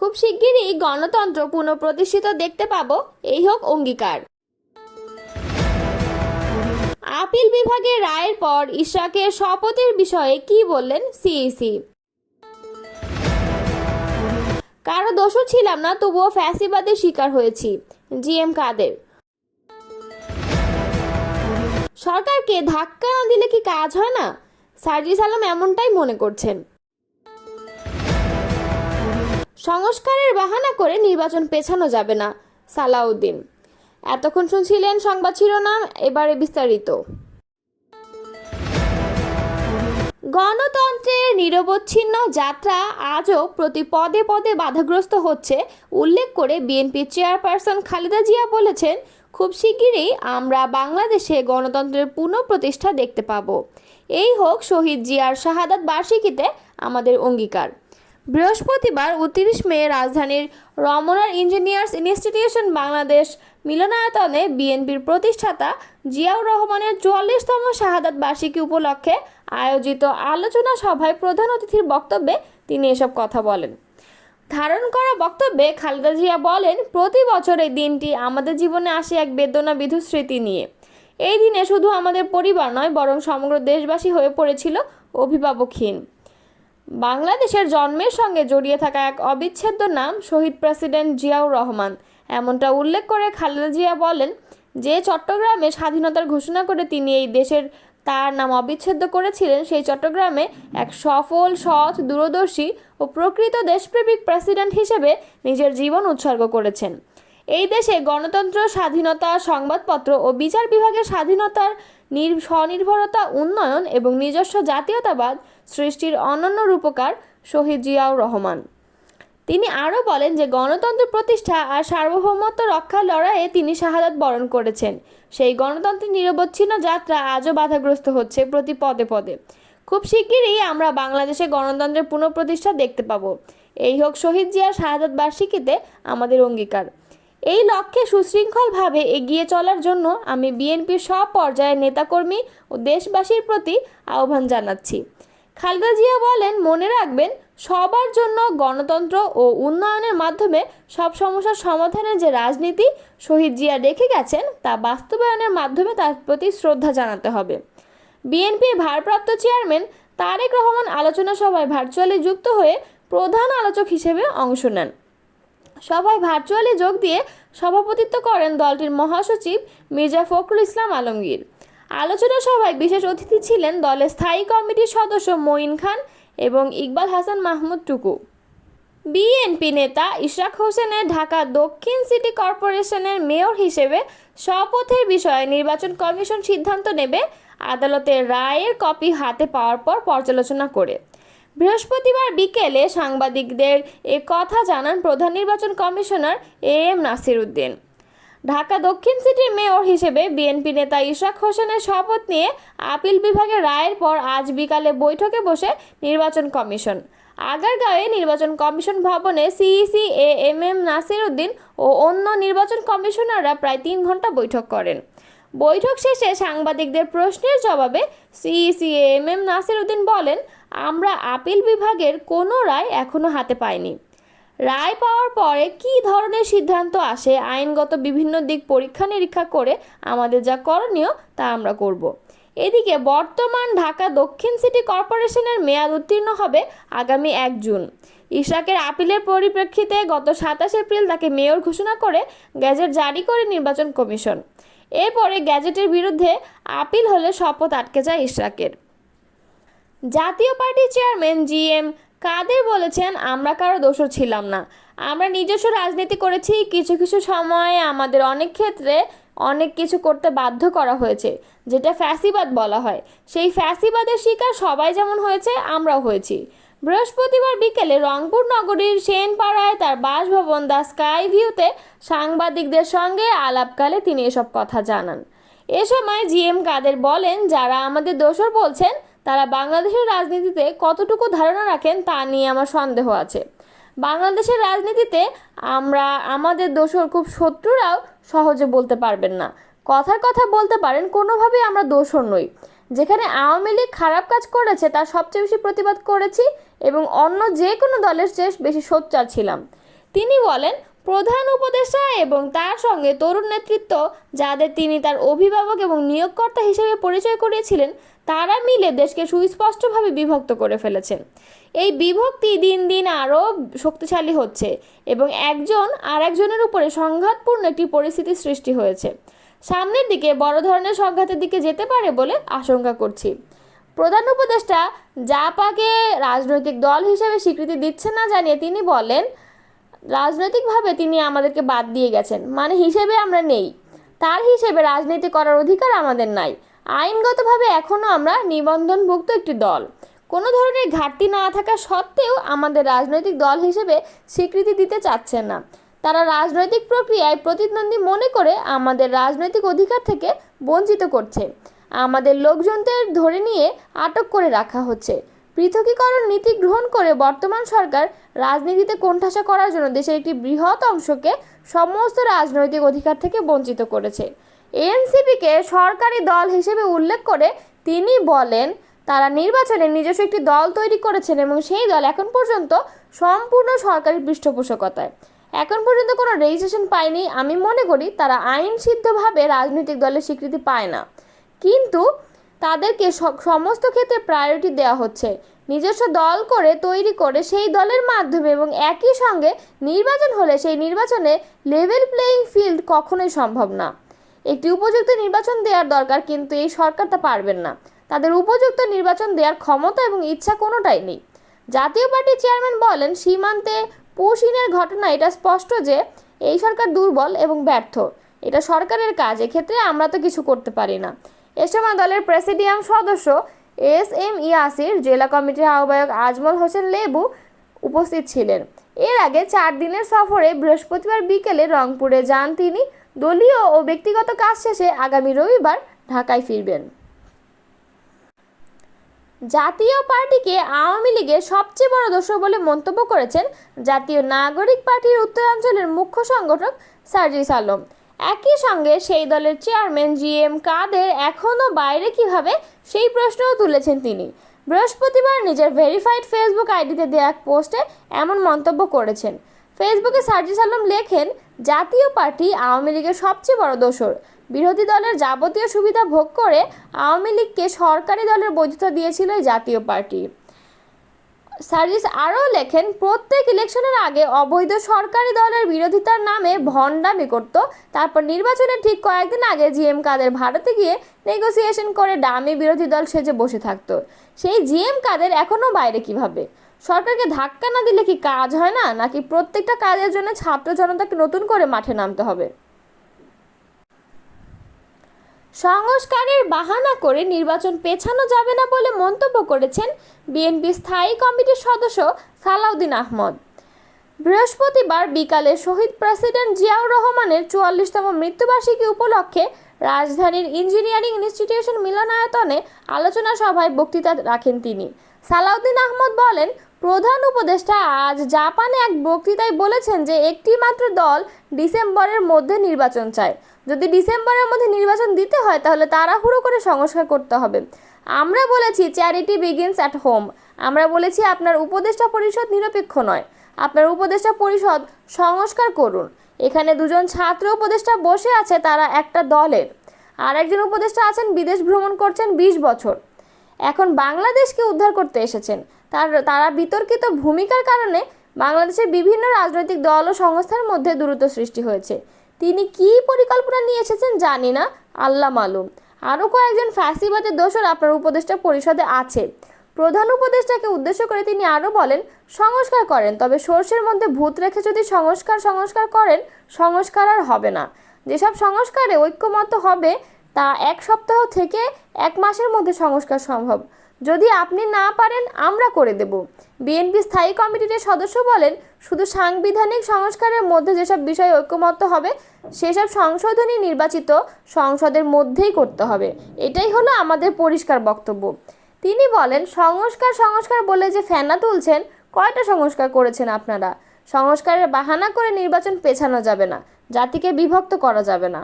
খুব শিগগিরই গণতন্ত্র পুনঃপ্রতিষ্ঠিত দেখতে পাবো, এই হোক অঙ্গীকার। আপিল বিভাগের রায়ের পর ইশরাকের শপথের বিষয়ে কি বললেন সিইসি? কারো দোষও ছিলাম না, তবুও ফ্যাসিবাদের শিকার হয়েছি, জিএম কাদের। সরকারকে ধাক্কা না দিলে কি কাজ হয় না? সার্জিস আলম এমনটাই মনে করছেন। সংস্কারের বাহানা করে নির্বাচন পেছানো যাবে না, সালাউদ্দিন। এতক্ষণ শুনছিলেন সংবাদ শিরোনাম, এবারে বিস্তারিত। গণতন্ত্রের নিরবচ্ছিন্ন যাত্রা আজও প্রতি পদে পদে বাধাগ্রস্ত হচ্ছে উল্লেখ করে বিএনপি চেয়ারপারসন খালেদা জিয়া বলেছেন, খুব শিগগিরই আমরা বাংলাদেশে গণতন্ত্রের পুনঃপ্রতিষ্ঠা দেখতে পাব, এই হোক শহীদ জিয়ার শাহাদাত বার্ষিকীতে আমাদের অঙ্গীকার। বৃহস্পতিবার 29 মে রাজধানীর রমনার ইঞ্জিনিয়ার্স ইনস্টিটিউশন বাংলাদেশ মিলনায়তনে বিএনপির প্রতিষ্ঠাতা জিয়াউর রহমানের 44তম শাহাদাত বার্ষিকী উপলক্ষে আয়োজিত আলোচনা সভায় প্রধান অতিথির বক্তব্যে তিনি এসব কথা বলেন। ধারণ করা বক্তব্যে খালেদা জিয়া বলেন, প্রতি বছর এই দিনটি আমাদের জীবনে আসে এক বেদনাবিধু স্মৃতি নিয়ে। এই দিনে শুধু আমাদের পরিবার নয়, বরং সমগ্র দেশবাসী হয়ে পড়েছিল অভিভাবকহীন। বাংলাদেশের জন্মের সঙ্গে জড়িয়ে থাকা এক অবিচ্ছেদ্য নাম শহীদ প্রেসিডেন্ট জিয়াউর রহমান। এমনটা উল্লেখ করে খালেদা জিয়া বলেন, যে চট্টগ্রামে স্বাধীনতার ঘোষণা করে তিনি এই দেশের তার নাম অবিচ্ছেদ্য করেছিলেন, সেই চট্টগ্রামে এক সফল, সৎ, দূরদর্শী ও প্রকৃত দেশপ্রেমিক প্রেসিডেন্ট হিসেবে নিজের জীবন উৎসর্গ করেছেন। এই দেশে গণতন্ত্র, স্বাধীনতা, সংবাদপত্র ও বিচার বিভাগের স্বাধীনতার স্বনির্ভরতা, উন্নয়ন এবং নিজস্ব জাতীয়তাবাদ সৃষ্টির অনন্য রূপকার শহীদ জিয়াউর রহমান। তিনি আরও বলেন যে গণতন্ত্র প্রতিষ্ঠা আর সার্বভৌমত্ব রক্ষার লড়াইয়ে তিনি শাহাদাত বরণ করেছেন। সেই গণতন্ত্রের নিরবচ্ছিন্ন যাত্রা আজও বাধাগ্রস্ত হচ্ছে প্রতি পদে পদে। খুব শিগগিরই আমরা বাংলাদেশে গণতন্ত্রের পুনঃপ্রতিষ্ঠা দেখতে পাব, এই হোক শহীদ জিয়ার শাহাদাত বার্ষিকীতে আমাদের অঙ্গীকার। এই লক্ষ্যে সুশৃঙ্খলভাবে এগিয়ে চলার জন্য আমি বিএনপির সব পর্যায়ের নেতাকর্মী ও দেশবাসীর প্রতি আহ্বান জানাচ্ছি। খালেদা জিয়া বলেন, মনে রাখবেন, সবার জন্য গণতন্ত্র ও উন্নয়নের মাধ্যমে সব সমস্যার সমাধানের যে রাজনীতি শহীদ জিয়া রেখে গেছেন, তা বাস্তবায়নের মাধ্যমে তার প্রতি শ্রদ্ধা জানাতে হবে। বিএনপির ভারপ্রাপ্ত চেয়ারম্যান তারেক রহমান আলোচনা সভায় ভার্চুয়ালি যুক্ত হয়ে প্রধান আলোচক হিসেবে অংশ নেন। সভায় ভার্চুয়ালি যোগ দিয়ে সভাপতিত্ব করেন দলটির মহাসচিব মির্জা ফখরুল ইসলাম আলমগীর। আলোচনা সভায় বিশেষ অতিথি ছিলেন দলের স্থায়ী কমিটির সদস্য মঈন খান এবং ইকবাল হাসান মাহমুদ টুকু। বিএনপি নেতা ইশরাক হোসেনের ঢাকা দক্ষিণ সিটি কর্পোরেশনের মেয়র হিসেবে শপথের বিষয়ে নির্বাচন কমিশন সিদ্ধান্ত নেবে আদালতের রায়ের কপি হাতে পাওয়ার পর পর্যালোচনা করে। বৃহস্পতিবার বিকেলে সাংবাদিকদের এ কথা জানান প্রধান নির্বাচন কমিশনার AM নাসির উদ্দিন। ঢাকা দক্ষিণ সিটির মেয়র হিসেবে বিএনপি নেতা ইশরাক হোসেনের শপথ নিয়ে আপিল বিভাগের রায়ের পর আজ বিকালে বৈঠকে বসে নির্বাচন কমিশন। আগারগাঁওয়ে নির্বাচন কমিশন ভবনে সিইসি AM নাসির উদ্দিন ও অন্য নির্বাচন কমিশনাররা প্রায় 3 ঘন্টা বৈঠক করেন। বৈঠক শেষে সাংবাদিকদের প্রশ্নের জবাবে সিইসি AM নাসির উদ্দিন বলেন, আমরা আপিল বিভাগের কোনো রায় এখনো হাতে পাইনি। রায় পাওয়ার পরে কী ধরনের সিদ্ধান্ত আসে, আইনগত বিভিন্ন দিক পরীক্ষা নিরীক্ষা করে আমাদের যা করণীয় তা আমরা করব। এদিকে বর্তমান ঢাকা দক্ষিণ সিটি কর্পোরেশনের মেয়াদ উত্তীর্ণ হবে আগামী 1 জুন। ইশরাকের আপিলের পরিপ্রেক্ষিতে গত 27 এপ্রিল তাকে মেয়র ঘোষণা করে গ্যাজেট জারি করে নির্বাচন কমিশন। এরপরে গ্যাজেটের বিরুদ্ধে আপিল হলে শপথ আটকে যায় ইশরাকের। জাতীয় পার্টির চেয়ারম্যান GM কাদের বলেছেন, আমরা কারো দোষর ছিলাম না, আমরা নিজস্ব রাজনীতি করেছি। কিছু কিছু সময়ে আমাদের অনেক ক্ষেত্রে অনেক কিছু করতে বাধ্য করা হয়েছে, যেটা ফ্যাসিবাদ বলা হয়। সেই ফ্যাসিবাদের শিকার সবাই যেমন হয়েছে, আমরাও হয়েছি। বৃহস্পতিবার বিকেলে রংপুর নগরীর সেনপাড়ায় তার বাসভবন দ্য স্কাই ভিউতে সাংবাদিকদের সঙ্গে আলাপকালে তিনি এসব কথা জানান। এ সময় GM কাদের বলেন, যারা আমাদের দোষর বলছেন তারা বাংলাদেশের রাজনীতিতে কতটুকু ধারণা রাখেন তা নিয়ে আমার সন্দেহ আছে। বাংলাদেশের রাজনীতিতে আমাদের দোষর খুব শত্রুরাও সহজে বলতে পারবেন না। কথার কথা বলতে পারেন, কোনোভাবেই আমরা দোষর নই। যেখানে আওয়ামী লীগ খারাপ কাজ করেছে তার সবচেয়ে বেশি প্রতিবাদ করেছি এবং অন্য যে কোনো দলের চেয়ে বেশি সোচ্চার ছিলাম। তিনি বলেন, প্রধান উপদেষ্টা এবং তার সঙ্গে তরুণ নেতৃত্ব, যাদের তিনি তার অভিভাবক এবং নিয়োগকর্তা হিসেবে পরিচয় করিয়েছিলেন, তারা মিলে দেশকে সুস্পষ্টভাবে বিভক্ত করে ফেলেছেন। এই বিভক্তি দিন দিন আরও শক্তিশালী হচ্ছে এবং একজন আর একজনের উপরে সংঘাতপূর্ণ একটি পরিস্থিতির সৃষ্টি হয়েছে। সামনের দিকে বড় ধরনের সংঘাতের দিকে যেতে পারে বলে আশঙ্কা করছি। প্রধান উপদেষ্টা জাপাকে রাজনৈতিক দল হিসেবে স্বীকৃতি দিচ্ছে না জানিয়ে তিনি বলেন, রাজনৈতিকভাবে তিনি আমাদেরকে বাদ দিয়ে গেছেন, মানে হিসেবে আমরা নেই, তার হিসেবে রাজনীতি করার অধিকার আমাদের নাই। আইনগতভাবে এখনও আমরা নিবন্ধনভুক্ত একটি দল। কোনো ধরনের ঘাটতি না থাকা সত্ত্বেও আমাদের রাজনৈতিক দল হিসেবে স্বীকৃতি দিতে চাচ্ছেন না। তারা রাজনৈতিক প্রক্রিয়ায় প্রতিদ্বন্দ্বী মনে করে আমাদের রাজনৈতিক অধিকার থেকে বঞ্চিত করছে। আমাদের লোকজনদের ধরে নিয়ে আটক করে রাখা হচ্ছে। পৃথকীকরণ নীতি গ্রহণ করে বর্তমান সরকার রাজনীতিতে কোণঠাসা করার জন্য দেশের একটি বৃহৎ অংশকে সমস্ত রাজনৈতিক অধিকার থেকে বঞ্চিত করেছে। এনসিপিকে সরকারি দল হিসেবে উল্লেখ করে তিনি বলেন, তারা নির্বাচনে নিজস্ব একটি দল তৈরি করেছেন এবং সেই দল এখন পর্যন্ত সম্পূর্ণ সরকারি পৃষ্ঠপোষকতায়। এখন পর্যন্ত কোনো রেজিস্ট্রেশন পায়নি। আমি মনে করি তারা আইনসিদ্ধভাবে রাজনৈতিক দলের স্বীকৃতি পায় না, কিন্তু তাদেরকে সমস্ত ক্ষেত্রে প্রায়োরিটি দেওয়া হচ্ছে। নিজস্ব দল তৈরি করে সেই দলের মাধ্যমে এবং একই সঙ্গে নির্বাচন হলে সেই নির্বাচনে লেভেল প্লেয়িং ফিল্ড কখনোই সম্ভব না। একটি উপযুক্ত নির্বাচন দেওয়ার দরকার, কিন্তু এই সরকার তা পারবেন না। তাদের উপযুক্ত নির্বাচন দেওয়ার ক্ষমতা এবং ইচ্ছা কোনোটাই নেই। জাতীয় পার্টির চেয়ারম্যান বলেন, সীমান্তে পুশিনের ঘটনা এটা স্পষ্ট যে এই সরকার দুর্বল এবং ব্যর্থ। এটা সরকারের কাজ, এক্ষেত্রে আমরা তো কিছু করতে পারি না। এ সময় দলের প্রেসিডিয়াম সদস্য এস.এম. ইয়াসির, জেলা কমিটির আহ্বায়ক আজমল হোসেন লেবু উপস্থিত ছিলেন। এর আগে 4 দিনের সফরে বৃহস্পতিবার বিকেলে রংপুরে যান তিনি। দলীয় ও ব্যক্তিগত কাজ শেষে আগামী রবিবার ঢাকায় ফিরবেন। জাতীয় পার্টিকে আওয়ামী লীগের সবচেয়ে বড় দোষর বলে মন্তব্য করেছেন জাতীয় নাগরিক পার্টির উত্তরাঞ্চলের মুখ্য সংগঠক সার্জিস আলম। একই সঙ্গে সেই দলের চেয়ারম্যান জি.এম. কাদের এখনও বাইরে কিভাবে, সেই প্রশ্নও তুলেছেন তিনি। বৃহস্পতিবার নিজের ভেরিফাইড ফেসবুক আইডিতে দেওয়া এক পোস্টে এমন মন্তব্য করেছেন। ফেসবুকে সার্জিস আলম লেখেন, জাতীয় পার্টি আওয়ামী লীগের সবচেয়ে বড় দোষর। বিরোধী দলের যাবতীয় সুবিধা ভোগ করে আওয়ামী লীগকে সরকারি দলের বৈধতা দিয়েছিল এই জাতীয় পার্টি। সার্জিস আরও লেখেন, প্রত্যেক ইলেকশনের আগে অবৈধ সরকারি দলের বিরোধিতার নামে ভণ্ডামি করত, তারপর নির্বাচনের ঠিক কয়েকদিন আগে জি.এম. কাদের ভারতে গিয়ে নেগোসিয়েশন করে ডামি বিরোধী দল সেজে বসে থাকতো। সেই জি.এম. কাদের এখনও বাইরে কিভাবে? সরকারকে ধাক্কা না দিলে কি কাজ হয় না, নাকি প্রত্যেকটা কাজের জন্য ছাত্র জনতাকে নতুন করে মাঠে নামতে হবে? সংস্কারের বাহানা করে নির্বাচন পেছানো যাবে না বলে মন্তব্য করেছেন বিএনপি স্থায়ী কমিটির সদস্য সালাউদ্দিন আহমদ। বৃহস্পতিবার বিকালে শহীদ প্রেসিডেন্ট জিয়াউর রহমানের 44তম মৃত্যুবার্ষিকী উপলক্ষে রাজধানীর ইঞ্জিনিয়ারিং ইনস্টিটিউশন মিলনায়তনে আলোচনা সভায় বক্তৃতা রাখেন তিনি। সালাউদ্দিন আহমদ বলেন, প্রধান উপদেষ্টা আজ জাপানে এক বক্তৃতায় বলেছেন যে একটি মাত্র দল ডিসেম্বরের মধ্যে নির্বাচন চায়। যদি ডিসেম্বরের মধ্যে নির্বাচন দিতে হয় তাহলে তাড়াহুড়ো করে সংস্কার করতে হবে। আমরা বলেছি চ্যারিটি বিগিনস অ্যাট হোম। আমরা বলেছি আপনার উপদেষ্টা পরিষদ নিরপেক্ষ নয়, আপনার উপদেষ্টা পরিষদ সংস্কার করুন। এখানে 2 জন ছাত্র উপদেষ্টা বসে আছে, তারা একটা দলের। আর একজন উপদেষ্টা আছেন বিদেশ ভ্রমণ করছেন 20 বছর, এখন বাংলাদেশকে উদ্ধার করতে এসেছেন। তারা বিতর্কিত ভূমিকার কারণে বাংলাদেশের বিভিন্ন রাজনৈতিক দল ও সংস্থার মধ্যে দূরত্ব সৃষ্টি হয়েছে। তিনি কী পরিকল্পনা নিয়ে এসেছেন জানি না, আল্লাহ মালুম। আরও কয়েকজন ফ্যাসিবাদের দোষর আপনার উপদেষ্টা পরিষদে আছে। প্রধান উপদেষ্টাকে উদ্দেশ্য করে তিনি আরও বলেন, সংস্কার করেন, তবে সর্ষের মধ্যে ভূত রেখে যদি সংস্কার করেন, সংস্কার আর হবে না। যেসব সংস্কারে ঐক্যমত্য হবে তা 1 সপ্তাহ থেকে 1 মাসের মধ্যে সংস্কার সম্ভব। যদি আপনি না পারেন আমরা করে দেব। বিএনপি স্থায়ী কমিটির সদস্য বলেন, শুধু সাংবিধানিক সংস্কারের মধ্যে যেসব বিষয়ে ঐক্যমত্য হবে সেসব সংশোধনী নির্বাচিত সংসদের মধ্যেই করতে হবে। এটাই হলো আমাদের পরিষ্কার বক্তব্য। তিনি বলেন, সংস্কার বলে যে ফেনা তুলছেন, কয়টা সংস্কার করেছেন আপনারা? সংস্কারের বাহানা করে নির্বাচন পেছানো যাবে না, জাতিকে বিভক্ত করা যাবে না।